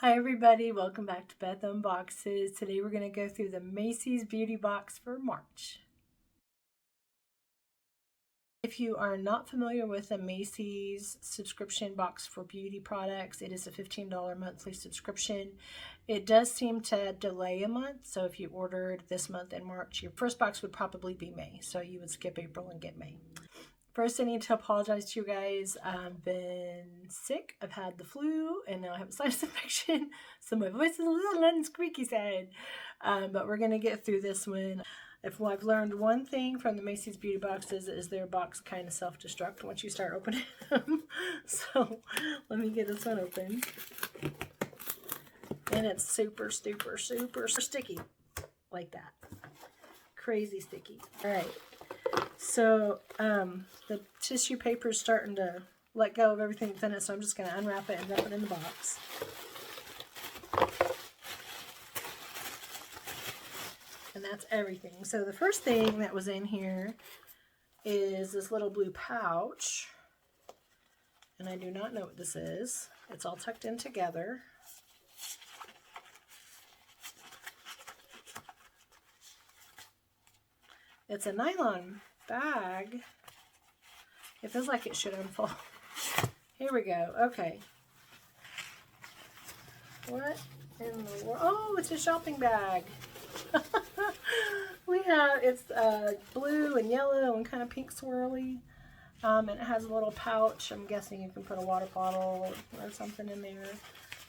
Hi everybody, welcome back to Beth Unboxes. Today we're going to go through the Macy's beauty box for March. If you are not familiar with the Macy's subscription box for beauty products, it is a $15 monthly subscription. It does seem to delay a month, so if you ordered this month in March, your first box would probably be May, so you would skip April and get May. First, I need to apologize to you guys. I've been sick. I've had the flu, and now I have a sinus infection, so my voice is a little on the squeaky side. But we're going to get through this one. If I've learned one thing from the Macy's beauty boxes is their box kind of self-destruct once you start opening them. So let me get this one open. And it's super sticky, like that. Crazy sticky. All right. So the tissue paper is starting to let go of everything that's in it, so I'm just going to unwrap it and dump it in the box. And that's everything. So the first thing that was in here is this little blue pouch. And I do not know what this is. It's all tucked in together. It's a nylon bag. It feels like it should unfold. Here we go. Okay. What in the world? Oh, it's a shopping bag. It's blue and yellow and kind of pink swirly. And it has a little pouch. I'm guessing you can put a water bottle or something in there.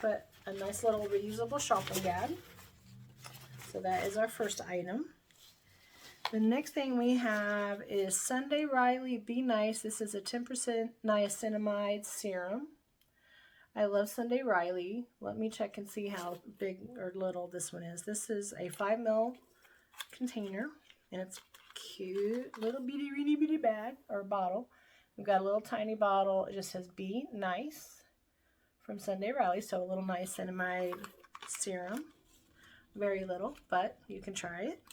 But a nice little reusable shopping bag. So that is our first item. The next thing we have is Sunday Riley Be Nice. This is a 10% niacinamide serum. I love Sunday Riley. Let me check and see how big or little this one is. This is a 5 ml container, and it's cute little bitty bag or bottle. We've got a little tiny bottle. It just says Be Nice from Sunday Riley. So a little niacinamide serum. Very little, but you can try it.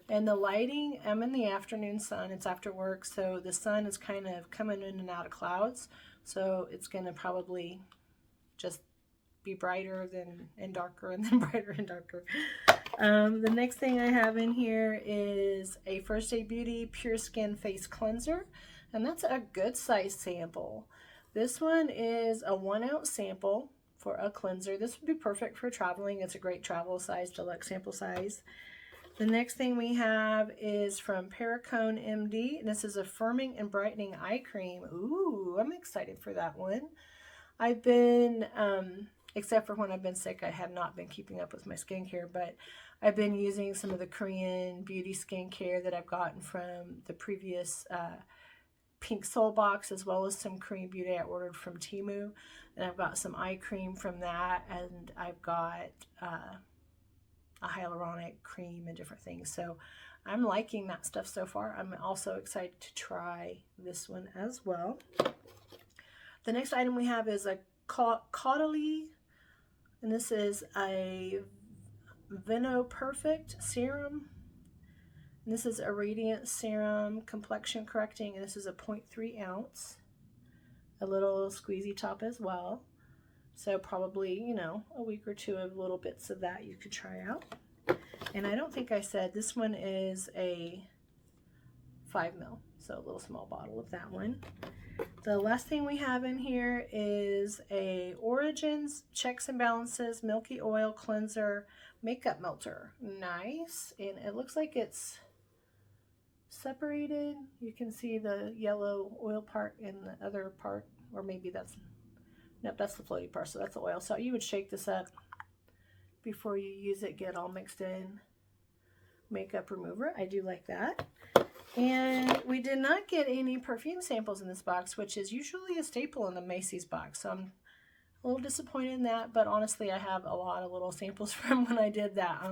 And the lighting, I'm in the afternoon sun. It's after work, so the sun is kind of coming in and out of clouds. So it's going to probably just be brighter and darker, and then brighter and darker. The next thing I have in here is a First Aid Beauty Pure Skin Face Cleanser. And that's a good size sample. This one is a 1 ounce sample for a cleanser. This would be perfect for traveling. It's a great travel size, deluxe sample size. The next thing we have is from Perricone MD. And this is a firming and brightening eye cream. Ooh, I'm excited for that one. I've been, except for when I've been sick, I have not been keeping up with my skincare, but I've been using some of the Korean beauty skincare that I've gotten from the previous Pink Soul box, as well as some Korean beauty I ordered from Temu. And I've got some eye cream from that, and I've got a hyaluronic cream and different things. So I'm liking that stuff so far. I'm also excited to try this one as well. The next item we have is a Caudalie, and this is a Veno Perfect serum. And this is a radiant serum, complexion correcting, and this is a 0.3 ounce. A little squeezy top as well. So probably, you know, a week or two of little bits of that you could try out. And I don't think I said this one is a 5 ml, so a little small bottle of that one. The last thing we have in here is a Origins Checks and Balances Milky Oil Cleanser Makeup Melter. Nice. And it looks like it's separated. You can see the yellow oil part in the other part, or maybe that's... Nope, that's the floaty part, so that's the oil. So you would shake this up before you use it, get all mixed in. Makeup remover, I do like that. And we did not get any perfume samples in this box, which is usually a staple in the Macy's box. So I'm a little disappointed in that, but honestly, I have a lot of little samples from when I did that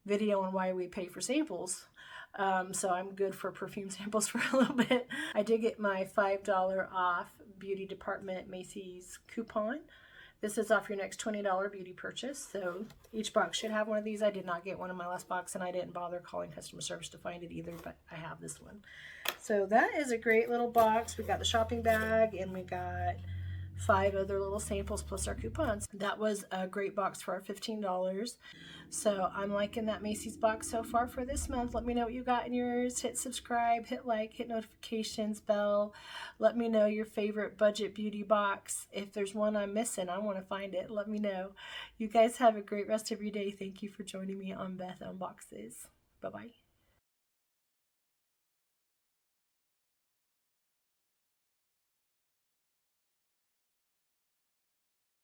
video on why we pay for samples. So I'm good for perfume samples for a little bit. I did get my $5 off beauty department Macy's coupon. This is off your next $20 beauty purchase. So each box should have one of these. I did not get one in my last box, and I didn't bother calling customer service to find it either, but I have this one. So that is a great little box. We got the shopping bag, and we got 5 other little samples plus our coupons. That was a great box for our $15. So I'm liking that Macy's box so far for this month. Let me know what you got in yours. Hit subscribe, hit like, hit notifications, bell. Let me know your favorite budget beauty box. If there's one I'm missing, I want to find it. Let me know. You guys have a great rest of your day. Thank you for joining me on Beth Unboxes. Bye-bye.